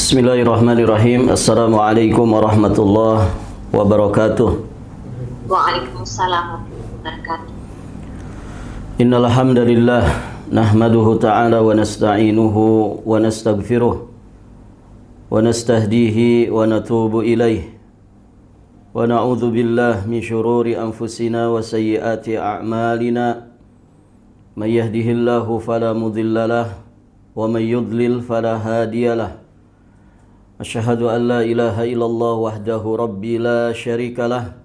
Bismillahirrahmanirrahim. Assalamualaikum warahmatullahi wabarakatuh. Waalaikumsalam warahmatullahi wabarakatuh. Innal hamdalillah nahmaduhu ta'ala wa nasta'inuhu wa nastaghfiruh wa nastahdihi wa natubu ilaih wa na'udzu billahi min syururi anfusina wa sayyiati a'malina may yahdihillahu fala mudhillalah wa may yudlil fala hadiyalah. Asyhadu an la ilaha illallah wahdahu rabbi la syarikalah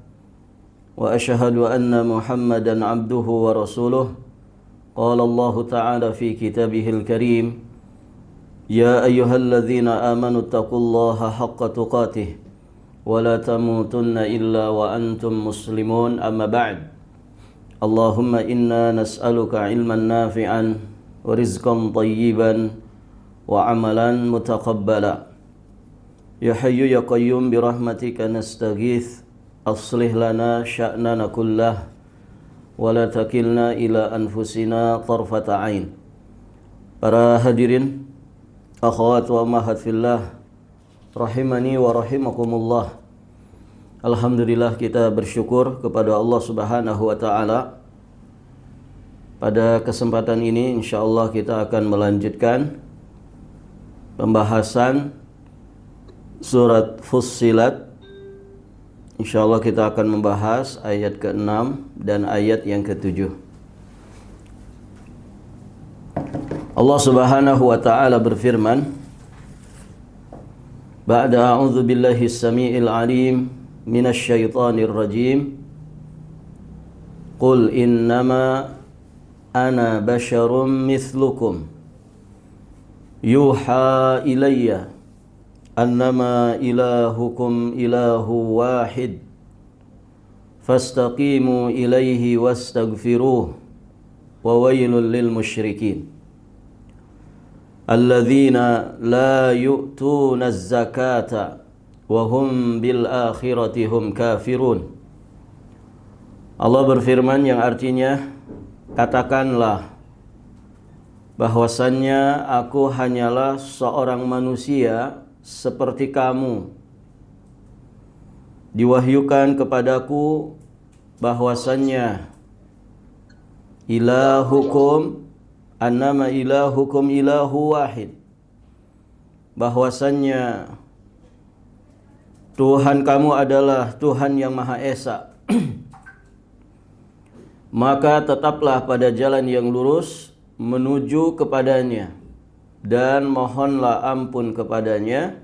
wa asyhadu anna Muhammadan abduhu wa rasuluh. Qala Allah ta'ala fi kitabihil karim, ya ayyuhalladzina amanu taqullaha haqqa tuqatih wa la tamutunna illa wa antum muslimun, amma ba'd. Allahumma inna nas'aluka ilman nafi'an wa rizqan tayyiban wa amalan mutaqabbala. Ya Hayyu ya Qayyum birahmatika nastaghith, aslih lana sya'nana kullah wa la takilna ila anfusina tarfata ain. Para hadirin, akhwat wa ummahat fillah, rahimani wa rahimakumullah. Alhamdulillah, kita bersyukur kepada Allah Subhanahu wa taala. Pada kesempatan ini insyaallah kita akan melanjutkan pembahasan Surat Fussilat. InsyaAllah kita akan membahas ayat ke-6 dan ayat yang ke-7. Allah Subhanahu wa ta'ala berfirman, Ba'da a'udzu billahi as-sami'il 'alim minasy syaithanir rajim. Qul innama ana basyarum mithlukum yuha ilayya annama ilahukum ilahu wahid fastaqimu ilaihi wastaghfiruh wa wailul lil musyrikin alladzina la yu'tuna az-zakata wa hum bil akhirati hum kafirun. Allah berfirman yang artinya, katakanlah bahwasannya aku hanyalah seorang manusia seperti kamu. Diwahyukan kepadaku bahwasannya ilahukum annama ilahukum ilahu wahid, bahwasannya Tuhan kamu adalah Tuhan yang Maha Esa. Maka tetaplah pada jalan yang lurus menuju kepadanya dan mohonlah ampun kepadanya,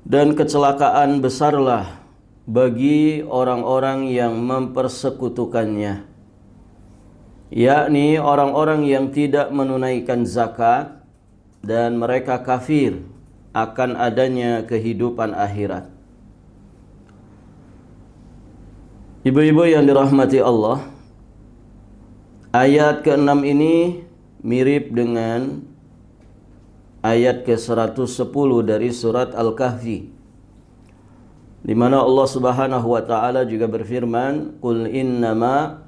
dan kecelakaan besarlah bagi orang-orang yang mempersekutukannya, yakni orang-orang yang tidak menunaikan zakat dan mereka kafir akan adanya kehidupan akhirat. Ibu-ibu yang dirahmati Allah, ayat ke-6 ini mirip dengan ayat ke-110 dari surat Al-Kahfi, di mana Allah Subhanahu wa taala juga berfirman, Qul innama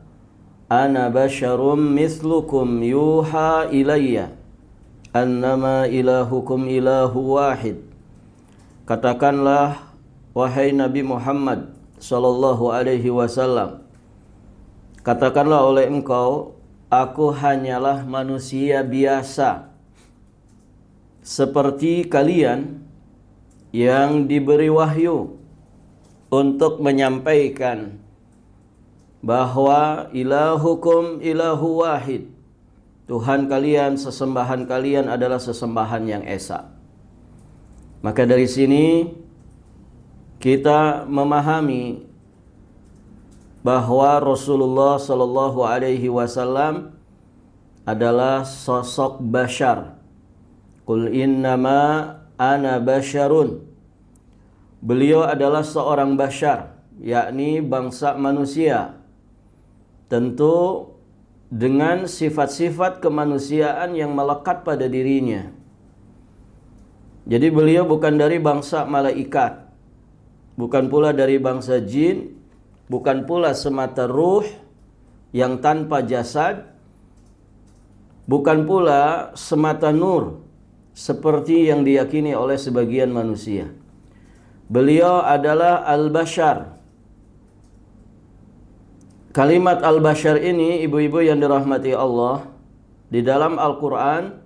ana basyarum mithlukum yuha ilayya annama ilahukum ilahu wahid. Katakanlah wahai Nabi Muhammad sallallahu alaihi wasallam, katakanlah oleh engkau, aku hanyalah manusia biasa seperti kalian yang diberi wahyu untuk menyampaikan bahwa ilahukum ilahu wahid, Tuhan kalian, sesembahan kalian adalah sesembahan yang esa. Maka dari sini kita memahami bahwa Rasulullah sallallahu alaihi wasallam adalah sosok bashar. Qul innama ana basyarun. Beliau adalah seorang bashar, yakni bangsa manusia. Tentu dengan sifat-sifat kemanusiaan yang melekat pada dirinya. Jadi beliau bukan dari bangsa malaikat, bukan pula dari bangsa jin, bukan pula semata ruh yang tanpa jasad, bukan pula semata nur seperti yang diyakini oleh sebagian manusia. Beliau adalah Al-Bashar. Kalimat Al-Bashar ini, ibu-ibu yang dirahmati Allah, di dalam Al-Quran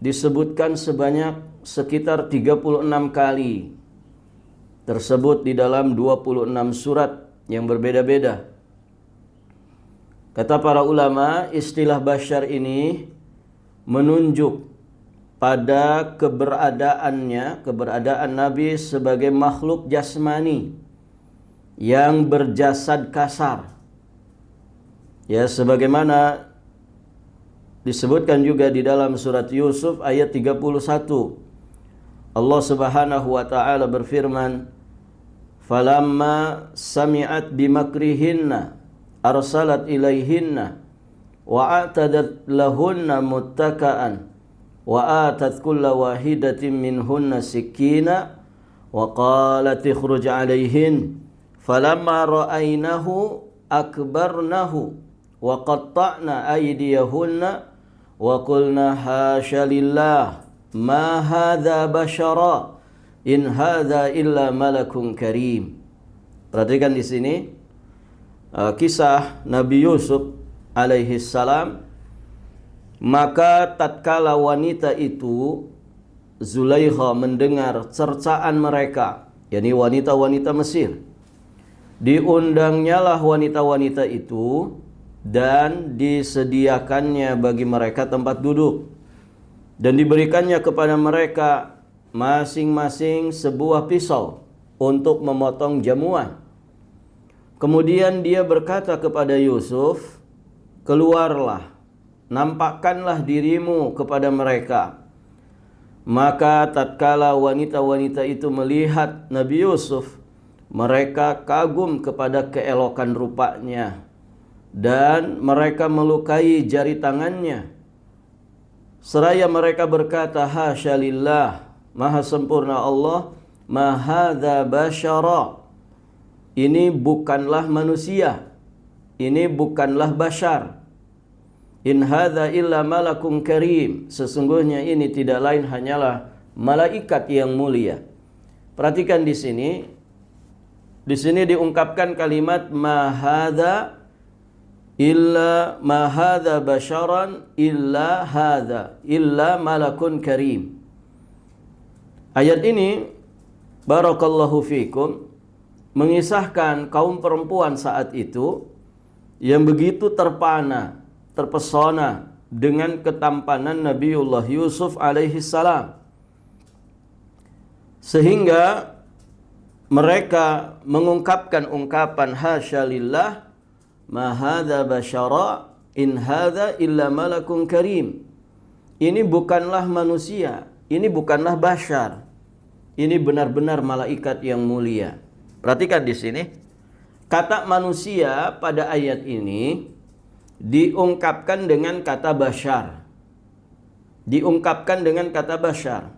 disebutkan sebanyak sekitar 36 kali. Tersebut di dalam 26 surat yang berbeda-beda. Kata para ulama, istilah Bashar ini menunjuk pada keberadaan Nabi sebagai makhluk jasmani yang berjasad kasar. Ya, sebagaimana disebutkan juga di dalam surat Yusuf ayat 31. Allah Subhanahu wa taala berfirman, "Falamma sami'at bimakrihinna arsalat ilaihinna wa a'tadat lahunna muttaka'an wa atat kulla wahidatin minhunna sikina wa qalat ikhruj 'alaihin falamma ra'ainahu akbarnahu wa qatta'na aydiyahunna wa qulna hasya lillah ma hadza bashara in hadza illa malakun karim." Perhatikan di sini kisah Nabi Yusuf alaihi salam. Maka tatkala wanita itu, Zulaikha, mendengar cercaan mereka, yakni wanita-wanita Mesir, diundangnyalah wanita-wanita itu dan disediakannya bagi mereka tempat duduk, dan diberikannya kepada mereka masing-masing sebuah pisau untuk memotong jamuan. Kemudian dia berkata kepada Yusuf, "Keluarlah, nampakkanlah dirimu kepada mereka." Maka tatkala wanita-wanita itu melihat Nabi Yusuf, mereka kagum kepada keelokan rupanya dan mereka melukai jari tangannya. Seraya mereka berkata, "Hasya lillah, maha sempurna Allah, ma hadza bashara." Ini bukanlah manusia, ini bukanlah bashar. In hadza illa malakun karim. Sesungguhnya ini tidak lain hanyalah malaikat yang mulia. Perhatikan di sini. Di sini diungkapkan kalimat ma hadza basharan illa hadza illa malakun karim. Ayat ini barakallahu fikum mengisahkan kaum perempuan saat itu yang begitu terpesona dengan ketampanan Nabiullah Yusuf alaihi salam, sehingga mereka mengungkapkan ungkapan hasya lillah ma hadza bashara in hadza illa malakun karim. Ini bukanlah manusia, ini bukanlah bashar, ini benar-benar malaikat yang mulia. Perhatikan di sini, kata manusia pada ayat ini diungkapkan dengan kata bashar. Diungkapkan dengan kata bashar.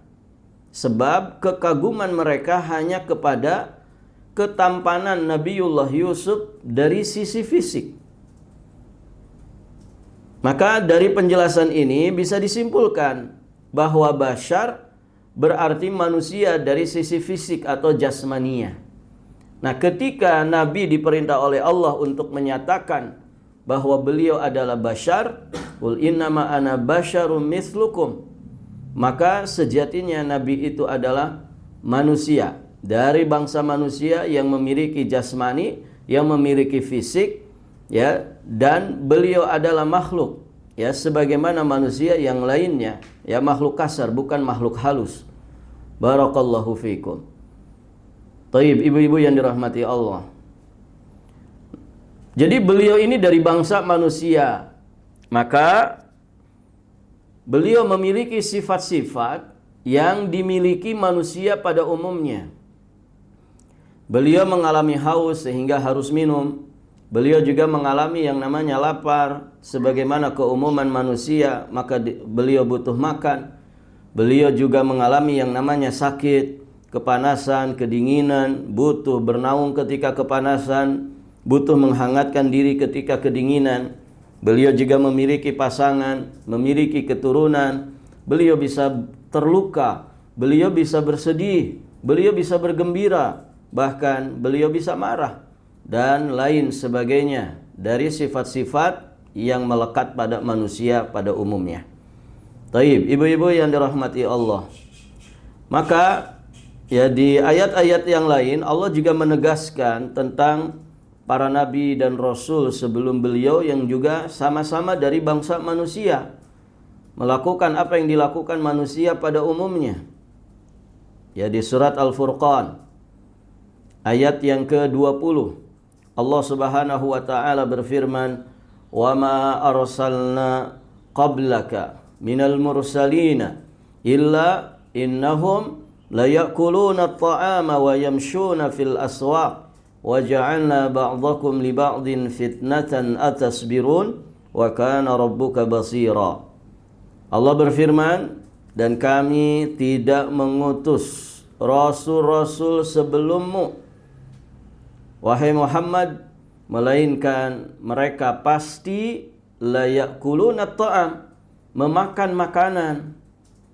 Sebab kekaguman mereka hanya kepada ketampanan Nabiullah Yusuf dari sisi fisik. Maka dari penjelasan ini bisa disimpulkan bahwa bashar berarti manusia dari sisi fisik atau jasmania. Nah, ketika Nabi diperintah oleh Allah untuk menyatakan bahwa beliau adalah bashar, qul innama ana basyarum mislukum, maka sejatinya Nabi itu adalah manusia dari bangsa manusia yang memiliki jasmani, yang memiliki fisik, ya, dan beliau adalah makhluk, ya, sebagaimana manusia yang lainnya, ya, makhluk kasar, bukan makhluk halus. Barakallahu fikum. Taib, ibu-ibu yang dirahmati Allah. Jadi beliau ini dari bangsa manusia, maka beliau memiliki sifat-sifat yang dimiliki manusia pada umumnya. Beliau mengalami haus sehingga harus minum. Beliau juga mengalami yang namanya lapar, sebagaimana keumuman manusia, maka beliau butuh makan. Beliau juga mengalami yang namanya sakit, kepanasan, kedinginan, butuh bernaung ketika kepanasan, butuh menghangatkan diri ketika kedinginan. Beliau juga memiliki pasangan, memiliki keturunan. Beliau bisa terluka, beliau bisa bersedih, beliau bisa bergembira, bahkan beliau bisa marah dan lain sebagainya dari sifat-sifat yang melekat pada manusia pada umumnya. Taib, ibu-ibu yang dirahmati Allah. Maka ya di ayat-ayat yang lain Allah juga menegaskan tentang para nabi dan rasul sebelum beliau yang juga sama-sama dari bangsa manusia, melakukan apa yang dilakukan manusia pada umumnya. Ya di surat Al-Furqan ayat yang ke-20 Allah Subhanahu wa taala berfirman, "Wa ma arsalna qablaka minal mursalina illa innahum la ya'kuluna at-ta'ama wa yamshuna fil aswaq wa ja'alna ba'dakum li ba'din fitnatan atasbirun wa kana rabbuka basira." Allah berfirman, dan kami tidak mengutus rasul-rasul sebelummu, wahai Muhammad, melainkan mereka pasti la ya'kuluna at-ta'am, memakan makanan,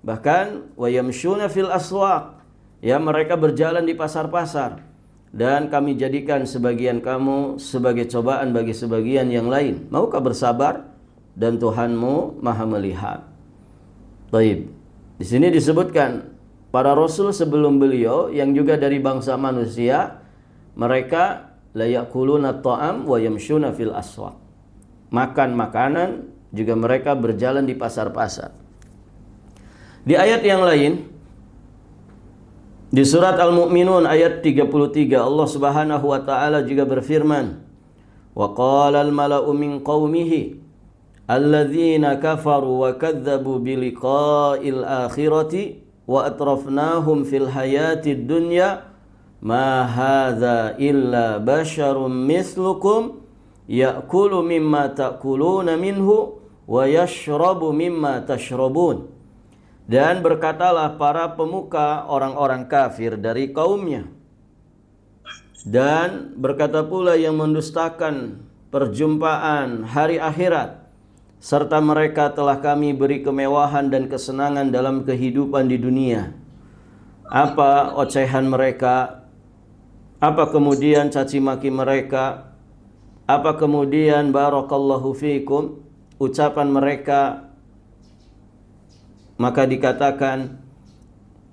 bahkan wa yamshuna fil aswaq, ya mereka berjalan di pasar-pasar, dan kami jadikan sebagian kamu sebagai cobaan bagi sebagian yang lain. Maukah bersabar? Dan Tuhanmu Maha melihat. Baik. Di sini disebutkan para rasul sebelum beliau yang juga dari bangsa manusia, mereka la ya'kuluna at-ta'am wa yamshuna fil aswaq. Makan makanan, juga mereka berjalan di pasar-pasar. Di ayat yang lain di surat Al-Mu'minun ayat 33 Allah Subhanahu wa taala juga berfirman, "Wa qala al-mala'u min qaumihi alladzina kafaru wa kadzdzabu biliqa'il akhirati wa atrafnahum fil hayatid dunya ma hadza illa basyarum mislukum ya'kulu mimma ta'kuluna minhu wa yashrabu mimma tashrabun." Dan berkatalah para pemuka orang-orang kafir dari kaumnya, dan berkata pula yang mendustakan perjumpaan hari akhirat, serta mereka telah kami beri kemewahan dan kesenangan dalam kehidupan di dunia. Apa ocehan mereka? Apa kemudian caci maki mereka? Apa kemudian barakallahu fiikum ucapan mereka? Maka dikatakan,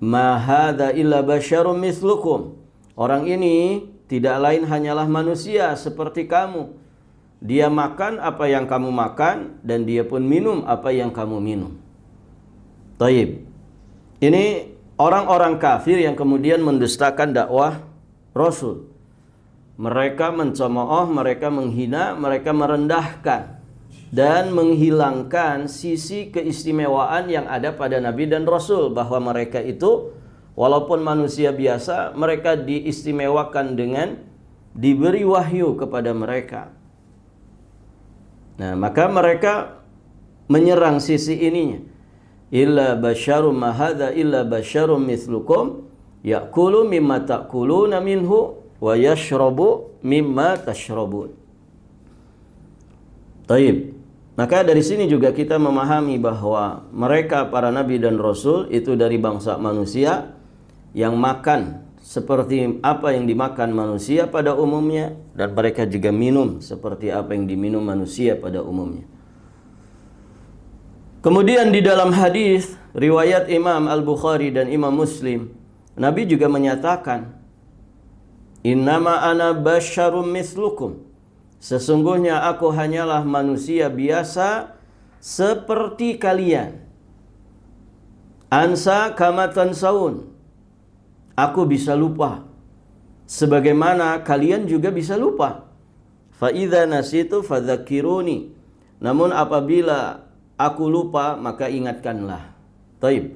ma hadza illa basyarum mislukum. Orang ini tidak lain hanyalah manusia seperti kamu. Dia makan apa yang kamu makan, dan dia pun minum apa yang kamu minum. Taib. Ini orang-orang kafir yang kemudian mendustakan dakwah Rasul. Mereka mencemooh, mereka menghina, mereka merendahkan dan menghilangkan sisi keistimewaan yang ada pada Nabi dan Rasul, bahwa mereka itu walaupun manusia biasa, mereka diistimewakan dengan diberi wahyu kepada mereka. Nah, maka mereka menyerang sisi ininya. Illa basyarum ma hadza illa basyarum mithlukum ya'kulu mimma ta'kuluna minhu wa yashrabu mimma tashrabun. Taib. Maka dari sini juga kita memahami bahwa mereka para nabi dan rasul itu dari bangsa manusia yang makan seperti apa yang dimakan manusia pada umumnya, dan mereka juga minum seperti apa yang diminum manusia pada umumnya. Kemudian di dalam hadis riwayat Imam Al-Bukhari dan Imam Muslim, Nabi juga menyatakan, "Innama ana basyarum mislukum." Sesungguhnya aku hanyalah manusia biasa seperti kalian. Ansa kama tansaun. Aku bisa lupa sebagaimana kalian juga bisa lupa. Fa idza nasitu fadzakiruni. Namun apabila aku lupa, maka ingatkanlah. Taib.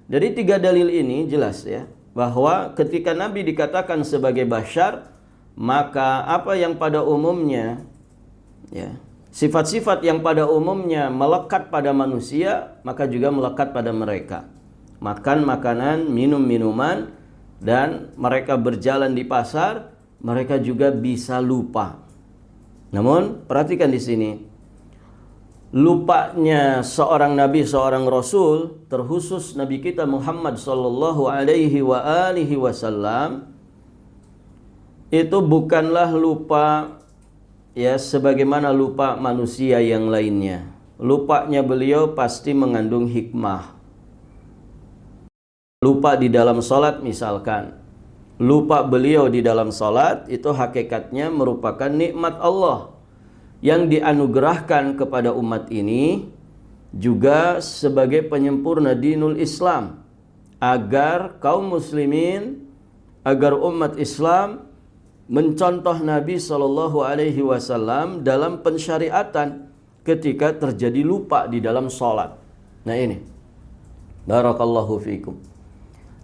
Dari tiga dalil ini jelas ya, bahwa ketika Nabi dikatakan sebagai basyar, maka apa yang pada umumnya ya, sifat-sifat yang pada umumnya melekat pada manusia, maka juga melekat pada mereka. Makan makanan, minum minuman, dan mereka berjalan di pasar, mereka juga bisa lupa. Namun perhatikan di sini, lupanya seorang nabi, seorang rasul, terkhusus nabi kita Muhammad sallallahu alaihi wa alihi wasallam, itu bukanlah lupa ya sebagaimana lupa manusia yang lainnya. Lupanya beliau pasti mengandung hikmah. Lupa di dalam salat misalkan. Lupa beliau di dalam salat itu hakikatnya merupakan nikmat Allah yang dianugerahkan kepada umat ini juga sebagai penyempurna dinul Islam, agar kaum muslimin, agar umat Islam mencontoh Nabi Shallallahu Alaihi Wasallam dalam pensyariatan ketika terjadi lupa di dalam sholat. Nah ini, barakallahu fikum.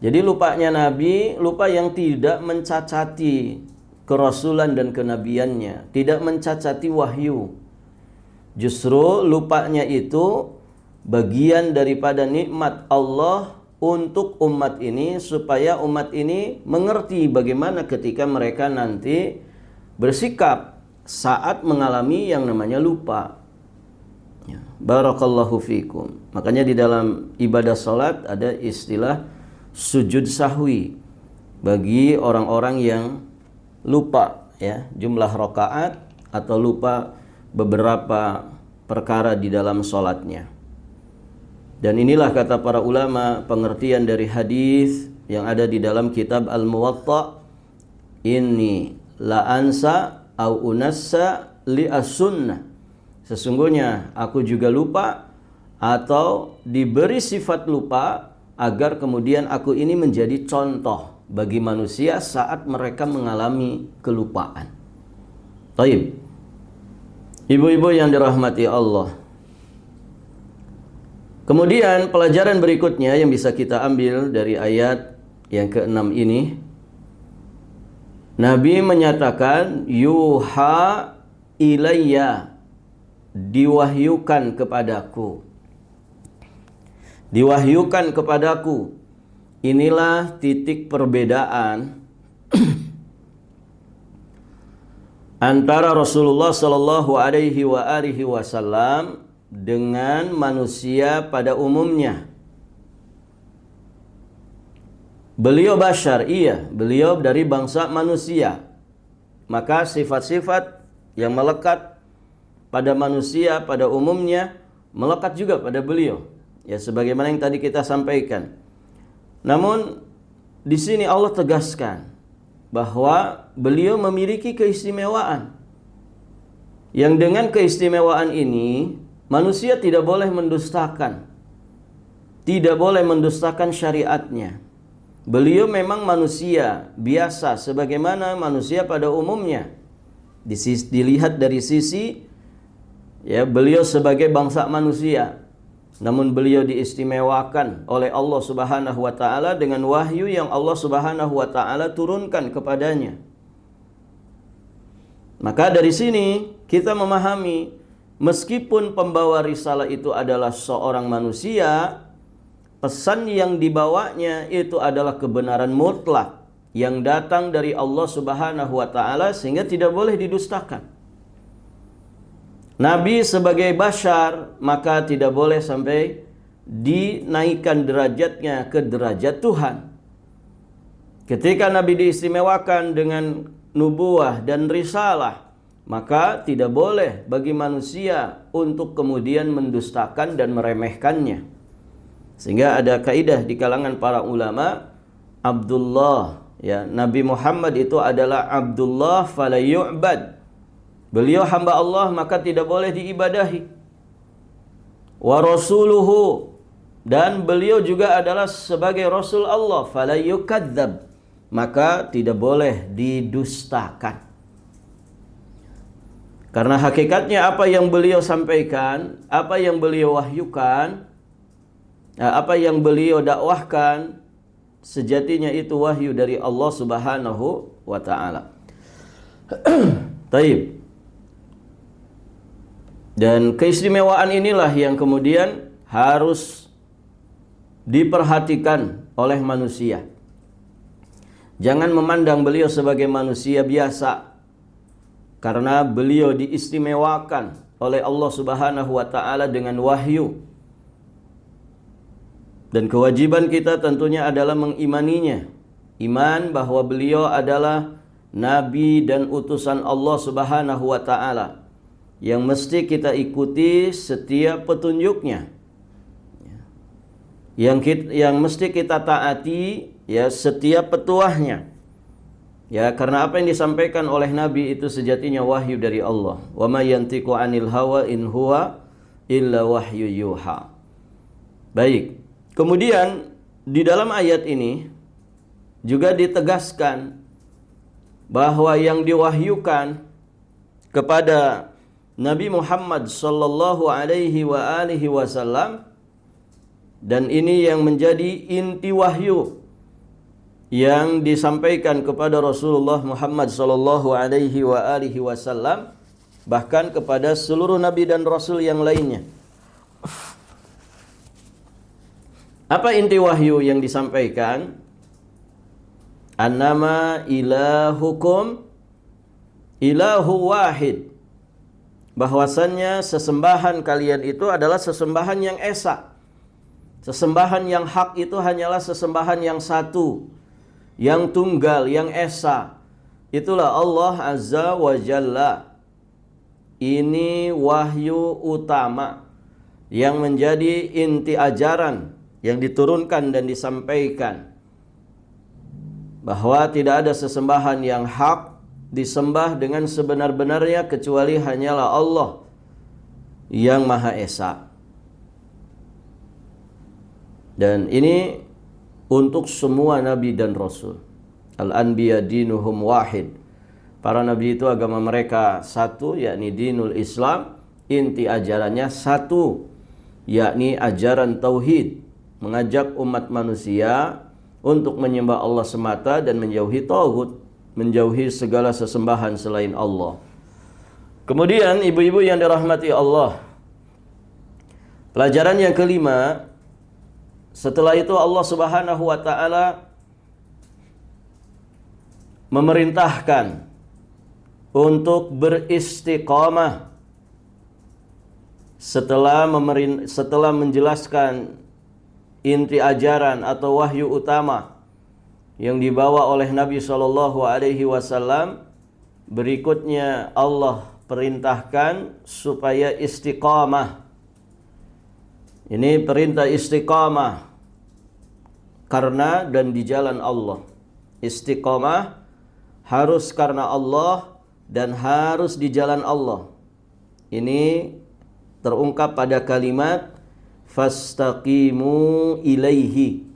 Jadi lupanya Nabi, lupa yang tidak mencacati kerasulan dan kenabiannya, tidak mencacati wahyu. Justru lupanya itu bagian daripada nikmat Allah untuk umat ini, supaya umat ini mengerti bagaimana ketika mereka nanti bersikap saat mengalami yang namanya lupa. Ya, barakallahu fikum. Makanya di dalam ibadah salat ada istilah sujud sahwi bagi orang-orang yang lupa ya jumlah rakaat atau lupa beberapa perkara di dalam salatnya. Dan inilah kata para ulama pengertian dari hadis yang ada di dalam kitab Al-Muwatta, inni la ansa au unassa li as-sunnah. Sesungguhnya aku juga lupa atau diberi sifat lupa agar kemudian aku ini menjadi contoh bagi manusia saat mereka mengalami kelupaan. Taib. Ibu-ibu yang dirahmati Allah. Kemudian pelajaran berikutnya yang bisa kita ambil dari ayat yang ke-6 ini, Nabi menyatakan yuha ilayya, diwahyukan kepadaku. Diwahyukan kepadaku. Inilah titik perbedaan antara Rasulullah sallallahu alaihi wasallam dengan manusia pada umumnya. Beliau bashar, iya, beliau dari bangsa manusia. Maka sifat-sifat yang melekat pada manusia pada umumnya melekat juga pada beliau. Ya sebagaimana yang tadi kita sampaikan. Namun di sini Allah tegaskan bahwa beliau memiliki keistimewaan. Yang dengan keistimewaan ini manusia tidak boleh mendustakan. Tidak boleh mendustakan syariatnya. Beliau memang manusia biasa sebagaimana manusia pada umumnya. Dilihat dari sisi ya beliau sebagai bangsa manusia. Namun beliau diistimewakan oleh Allah Subhanahu wa taala dengan wahyu yang Allah Subhanahu wa taala turunkan kepadanya. Maka dari sini kita memahami meskipun pembawa risalah itu adalah seorang manusia, pesan yang dibawanya itu adalah kebenaran mutlak yang datang dari Allah Subhanahu wa taala sehingga tidak boleh didustakan. Nabi sebagai bashar maka tidak boleh sampai dinaikkan derajatnya ke derajat Tuhan. Ketika Nabi diistimewakan dengan nubuah dan risalah, maka tidak boleh bagi manusia untuk kemudian mendustakan dan meremehkannya. Sehingga ada kaidah di kalangan para ulama, Abdullah ya, Nabi Muhammad itu adalah Abdullah fala yu'bad. Beliau hamba Allah maka tidak boleh diibadahi. Wa rasuluhu, dan beliau juga adalah sebagai rasul Allah, fala yukadzab, maka tidak boleh didustakan. Karena hakikatnya apa yang beliau sampaikan, apa yang beliau wahyukan, apa yang beliau dakwahkan, sejatinya itu wahyu dari Allah Subhanahu wa taala. Taib. Dan keistimewaan inilah yang kemudian harus diperhatikan oleh manusia. Jangan memandang beliau sebagai manusia biasa, karena beliau diistimewakan oleh Allah Subhanahu wa taala dengan wahyu. Dan kewajiban kita tentunya adalah mengimaninya. Iman bahwa beliau adalah nabi dan utusan Allah Subhanahu wa taala yang mesti kita ikuti setiap petunjuknya. Yang mesti kita taati ya setiap petuahnya. Ya, karena apa yang disampaikan oleh nabi itu sejatinya wahyu dari Allah. Wa may yantiqu 'anil hawa in huwa illa wahyu yuha. Baik. Kemudian di dalam ayat ini juga ditegaskan bahwa yang diwahyukan kepada Nabi Muhammad sallallahu alaihi wasallam, dan ini yang menjadi inti wahyu yang disampaikan kepada Rasulullah Muhammad sallallahu alaihi wasallam, bahkan kepada seluruh nabi dan rasul yang lainnya. Apa inti wahyu yang disampaikan? Annama ilahukum ilahu wahid. Bahwasannya sesembahan kalian itu adalah sesembahan yang esa. Sesembahan yang hak itu hanyalah sesembahan yang satu, yang tunggal, yang esa. Itulah Allah Azza wa Jalla. Ini wahyu utama yang menjadi inti ajaran yang diturunkan dan disampaikan, bahwa tidak ada sesembahan yang hak disembah dengan sebenar-benarnya kecuali hanyalah Allah yang Maha Esa. Dan ini untuk semua nabi dan rasul. Al-anbiya dinuhum wahid. Para nabi itu agama mereka satu, yakni dinul Islam. Inti ajarannya satu, yakni ajaran tauhid, mengajak umat manusia untuk menyembah Allah semata dan menjauhi taghut, menjauhi segala sesembahan selain Allah. Kemudian ibu-ibu yang dirahmati Allah, pelajaran yang kelima, setelah itu Allah Subhanahu wa taala memerintahkan untuk beristiqamah setelah menjelaskan inti ajaran atau wahyu utama yang dibawa oleh Nabi Shallallahu Alaihi Wasallam. Berikutnya Allah perintahkan supaya istiqamah. Ini perintah istiqamah karena dan di jalan Allah. Istiqamah harus karena Allah dan harus di jalan Allah. Ini terungkap pada kalimat fastaqimu ilaihi.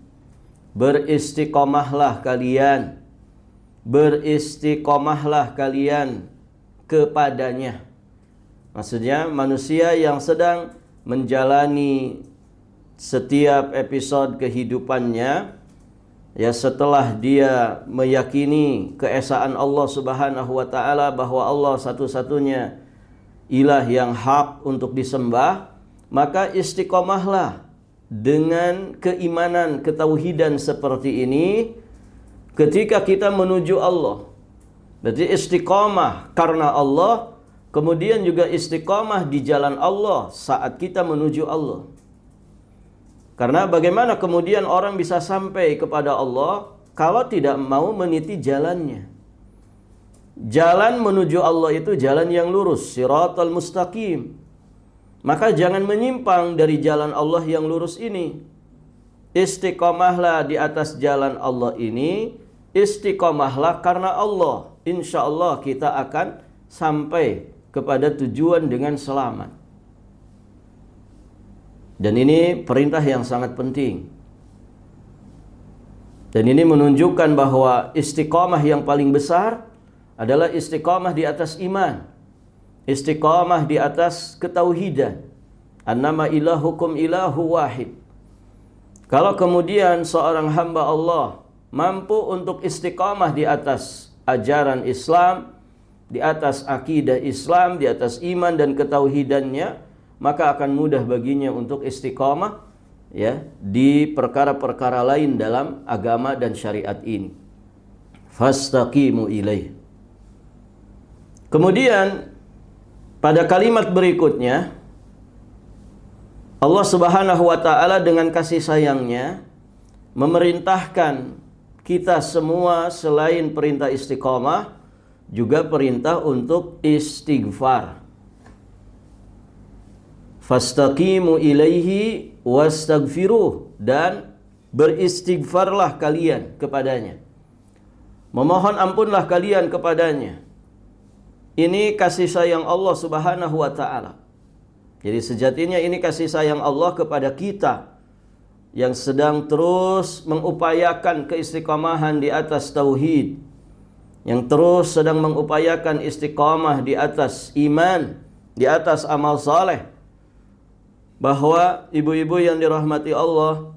Beristiqomahlah kalian. Beristiqomahlah kalian kepadanya. Maksudnya manusia yang sedang menjalani setiap episode kehidupannya, ya setelah dia meyakini keesaan Allah Subhanahu wa taala, bahwa Allah satu-satunya ilah yang hak untuk disembah, maka istiqomahlah dengan keimanan, ketauhidan seperti ini ketika kita menuju Allah. Berarti istiqomah karena Allah, kemudian juga istiqomah di jalan Allah saat kita menuju Allah. Karena bagaimana kemudian orang bisa sampai kepada Allah kalau tidak mau meniti jalannya? Jalan menuju Allah itu jalan yang lurus, siratal mustaqim. Maka jangan menyimpang dari jalan Allah yang lurus ini. Istiqomahlah di atas jalan Allah ini. Istiqomahlah karena Allah. Insya Allah kita akan sampai kepada tujuan dengan selamat. Dan ini perintah yang sangat penting. Dan ini menunjukkan bahwa istiqomah yang paling besar adalah istiqomah di atas iman. Istiqamah di atas ketauhidan. Annama ilahukum ilahu wahid. Kalau kemudian seorang hamba Allah mampu untuk istiqamah di atas ajaran Islam, di atas akidah Islam, di atas iman dan ketauhidannya, maka akan mudah baginya untuk istiqamah ya di perkara-perkara lain dalam agama dan syariat ini. Fastaqimu ilaih. Kemudian pada kalimat berikutnya Allah Subhanahu wa taala dengan kasih sayangnya memerintahkan kita semua selain perintah istiqomah juga perintah untuk istighfar. Fastaqimu ilaihi wastaghfiruh, dan beristighfarlah kalian kepadanya. Memohon ampunlah kalian kepadanya. Ini kasih sayang Allah Subhanahu wa taala. Jadi sejatinya ini kasih sayang Allah kepada kita yang sedang terus mengupayakan keistiqomahan di atas tauhid, yang terus sedang mengupayakan istiqamah di atas iman, di atas amal saleh. Bahwa ibu-ibu yang dirahmati Allah,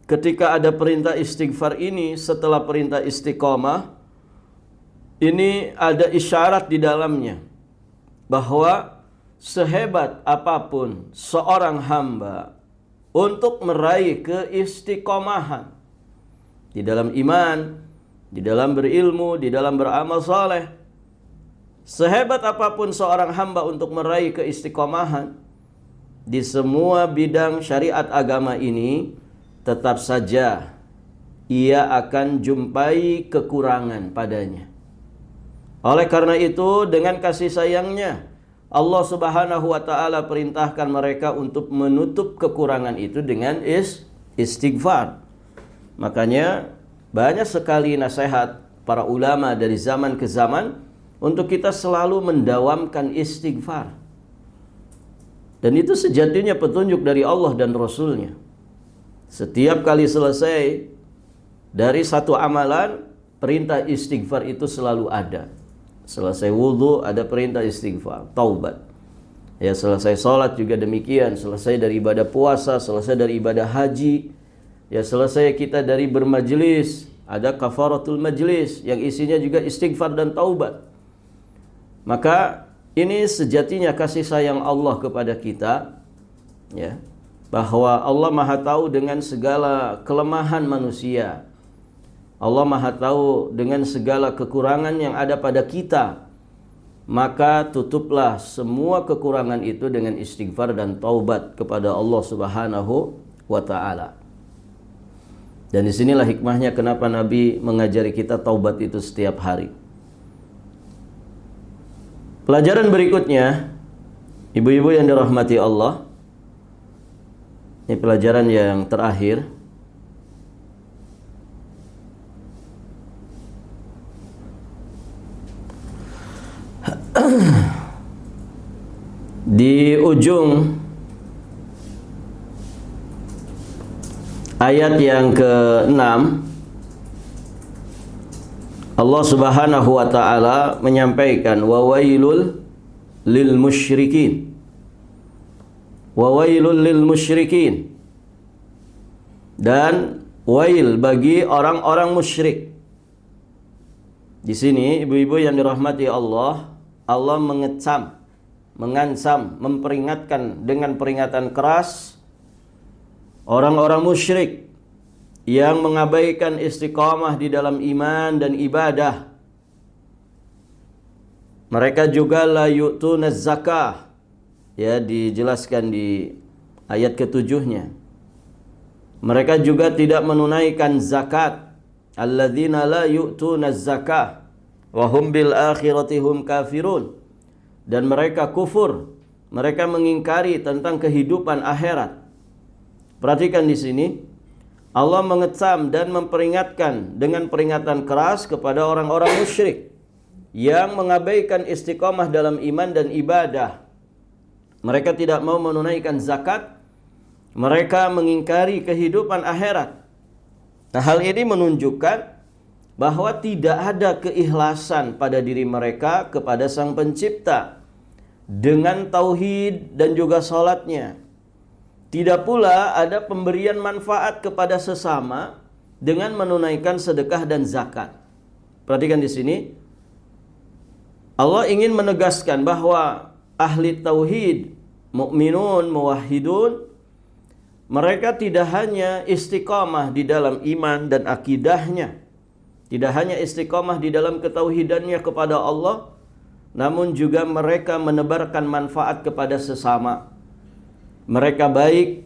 ketika ada perintah istighfar ini setelah perintah istiqamah, ini ada isyarat di dalamnya bahwa sehebat apapun seorang hamba untuk meraih keistiqomahan di dalam iman, di dalam berilmu, di dalam beramal saleh, sehebat apapun seorang hamba untuk meraih keistiqomahan di semua bidang syariat agama ini, tetap saja ia akan jumpai kekurangan padanya. Oleh karena itu, dengan kasih sayangnya Allah Subhanahu wa taala perintahkan mereka untuk menutup kekurangan itu dengan istighfar. Makanya banyak sekali nasihat para ulama dari zaman ke zaman untuk kita selalu mendawamkan istighfar. Dan itu sejatinya petunjuk dari Allah dan Rasulnya. Setiap kali selesai dari satu amalan, perintah istighfar itu selalu ada. Selesai wudhu ada perintah istighfar, taubat. Ya, selesai sholat juga demikian. Selesai dari ibadah puasa, selesai dari ibadah haji, ya selesai kita dari bermajlis, ada kafaratul majlis yang isinya juga istighfar dan taubat. Maka ini sejatinya kasih sayang Allah kepada kita, ya, bahwa Allah Maha tahu dengan segala kelemahan manusia. Allah Maha tahu dengan segala kekurangan yang ada pada kita. Maka tutuplah semua kekurangan itu dengan istighfar dan taubat kepada Allah Subhanahu wa taala. Dan disinilah hikmahnya kenapa Nabi mengajari kita taubat itu setiap hari. Pelajaran berikutnya, ibu-ibu yang dirahmati Allah, ini pelajaran yang terakhir. Di ujung ayat yang ke-6, Allah Subhanahu wa taala menyampaikan wa wailul lil musyrikin. Wa wailul lil musyrikin. Dan wail bagi orang-orang musyrik. Di sini ibu-ibu yang dirahmati Allah, Allah mengancam, memperingatkan dengan peringatan keras orang-orang musyrik yang mengabaikan istiqamah di dalam iman dan ibadah. Mereka juga la yu'tunaz zakah, ya dijelaskan di ayat ketujuhnya. Mereka juga tidak menunaikan zakat. Alladzina la yu'tunaz zakah wa hum bil akhirati hum kafirun. Dan mereka kufur, mereka mengingkari tentang kehidupan akhirat. Perhatikan di sini, Allah mengecam dan memperingatkan dengan peringatan keras kepada orang-orang musyrik yang mengabaikan istiqamah dalam iman dan ibadah. Mereka tidak mau menunaikan zakat, mereka mengingkari kehidupan akhirat. Nah, hal ini menunjukkan bahwa tidak ada keikhlasan pada diri mereka kepada Sang Pencipta dengan tauhid dan juga salatnya. Tidak pula ada pemberian manfaat kepada sesama dengan menunaikan sedekah dan zakat. Perhatikan di sini, Allah ingin menegaskan bahwa ahli tauhid, mukminun, muwahhidun, mereka tidak hanya istiqamah di dalam iman dan akidahnya, tidak hanya istiqamah di dalam ketauhidannya kepada Allah, namun juga mereka menebarkan manfaat kepada sesama. Mereka baik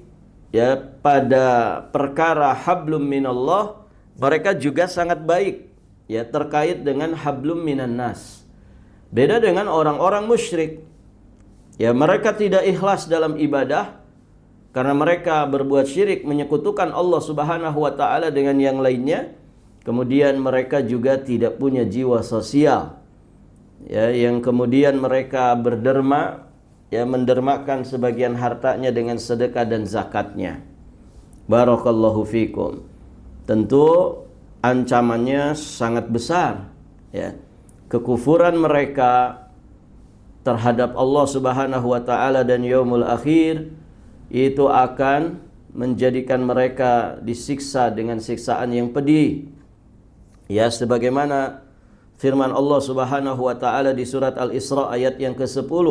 ya pada perkara hablum minallah, mereka juga sangat baik ya terkait dengan hablum minan nas. Beda dengan orang-orang musyrik. Ya, mereka tidak ikhlas dalam ibadah karena mereka berbuat syirik, menyekutukan Allah Subhanahu wa taala dengan yang lainnya. Kemudian mereka juga tidak punya jiwa sosial. Ya, yang kemudian mereka berderma, ya mendermakan sebagian hartanya dengan sedekah dan zakatnya. Barakallahu fikum. Tentu ancamannya sangat besar, ya. Kekufuran mereka terhadap Allah Subhanahu wa taala dan yaumul akhir itu akan menjadikan mereka disiksa dengan siksaan yang pedih. Ya, sebagaimana firman Allah Subhanahu wa taala di surat Al-Isra ayat yang ke-10,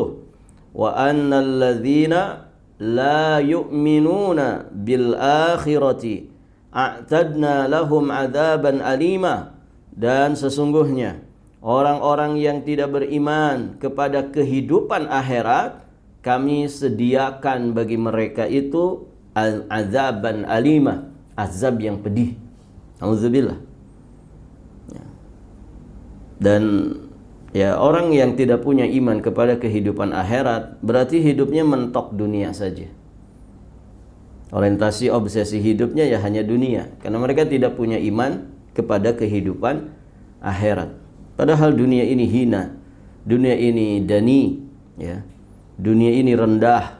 wa annal ladzina la yu'minuna bil akhirati a'tadna lahum adzaban alima, dan sesungguhnya orang-orang yang tidak beriman kepada kehidupan akhirat, kami sediakan bagi mereka itu azaban alima, azab yang pedih. Auzubillah. Dan ya, orang yang tidak punya iman kepada kehidupan akhirat berarti hidupnya mentok dunia saja. Orientasi obsesi hidupnya ya hanya dunia, karena mereka tidak punya iman kepada kehidupan akhirat. Padahal dunia ini hina, dunia ini dani, ya, dunia ini rendah,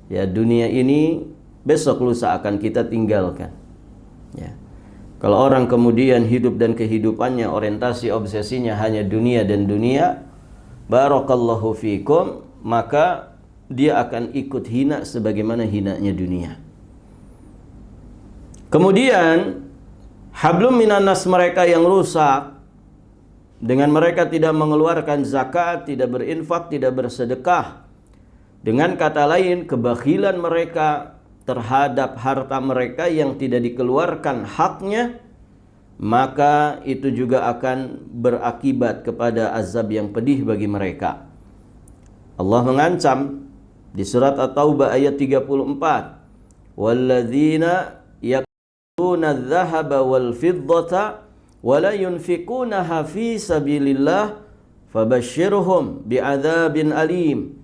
ya, dunia ini besok lusa akan kita tinggalkan. Ya. Kalau orang kemudian hidup dan kehidupannya orientasi obsesinya hanya dunia dan dunia, barakallahu fikum, maka dia akan ikut hina sebagaimana hinanya dunia. Kemudian hablum minan nas mereka yang rusak, dengan mereka tidak mengeluarkan zakat, tidak berinfak, tidak bersedekah. Dengan kata lain, kebakhilan mereka terhadap harta mereka yang tidak dikeluarkan haknya, maka itu juga akan berakibat kepada azab yang pedih bagi mereka. Allah mengancam di surat At-Taubah ayat 34, walladzina yakuna adh-dhahaba wal fiddata wala yunfikunaha fi sabilillah fabashshirhum bi'adzabin alim.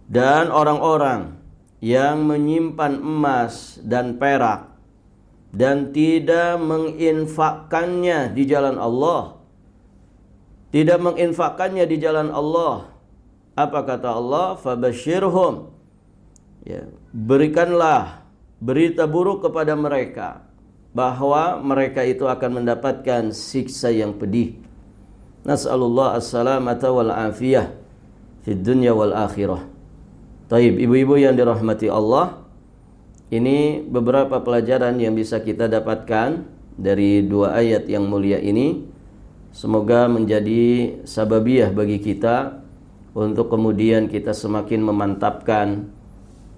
Dan orang-orang yang menyimpan emas dan perak dan tidak menginfakkannya di jalan Allah, tidak menginfakkannya di jalan Allah, apa kata Allah? Fabashshirhum, ya, berikanlah berita buruk kepada mereka bahwa mereka itu akan mendapatkan siksa yang pedih. Nas'alullah as-salamata wal afiyah fid dunya wal akhirah. Taib, ibu-ibu yang dirahmati Allah, ini beberapa pelajaran yang bisa kita dapatkan dari dua ayat yang mulia ini. Semoga menjadi sababiyah bagi kita untuk kemudian kita semakin memantapkan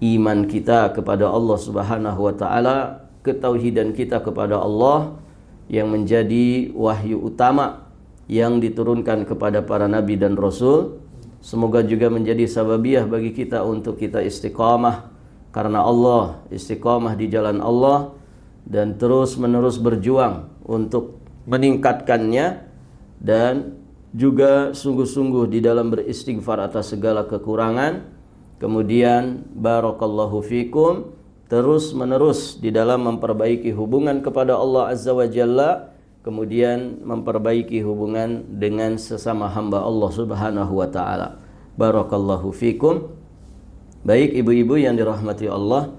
iman kita kepada Allah Subhanahu wa taala, ketauhidan kita kepada Allah yang menjadi wahyu utama yang diturunkan kepada para nabi dan rasul. Semoga juga menjadi sababiyah bagi kita untuk kita istiqamah karena Allah, istiqamah di jalan Allah, dan terus menerus berjuang untuk meningkatkannya, dan juga sungguh-sungguh di dalam beristighfar atas segala kekurangan. Kemudian barakallahu fikum, terus menerus di dalam memperbaiki hubungan kepada Allah Azza wa Jalla, kemudian memperbaiki hubungan dengan sesama hamba Allah Subhanahu wa taala. Barakallahu fikum. Baik ibu-ibu yang dirahmati Allah,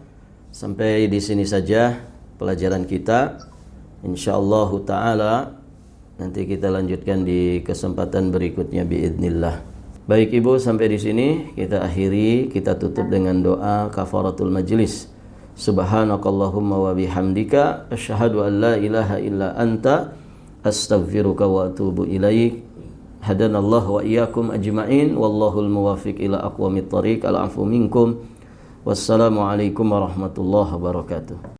sampai di sini saja pelajaran kita. Insyaallah taala nanti kita lanjutkan di kesempatan berikutnya biidznillah. Baik ibu, sampai di sini kita akhiri, kita tutup dengan doa kafaratul majlis. Subhanakallahumma wa bihamdika asyhadu an la ilaha illa anta astaghfiruka wa atubu ilaik. Hadanallahu wa iyyakum ajma'in, wallahul muwaffiq ila aqwamit thariq. Al-'afwu minkum. Wassalamu alaikum warahmatullahi wabarakatuh.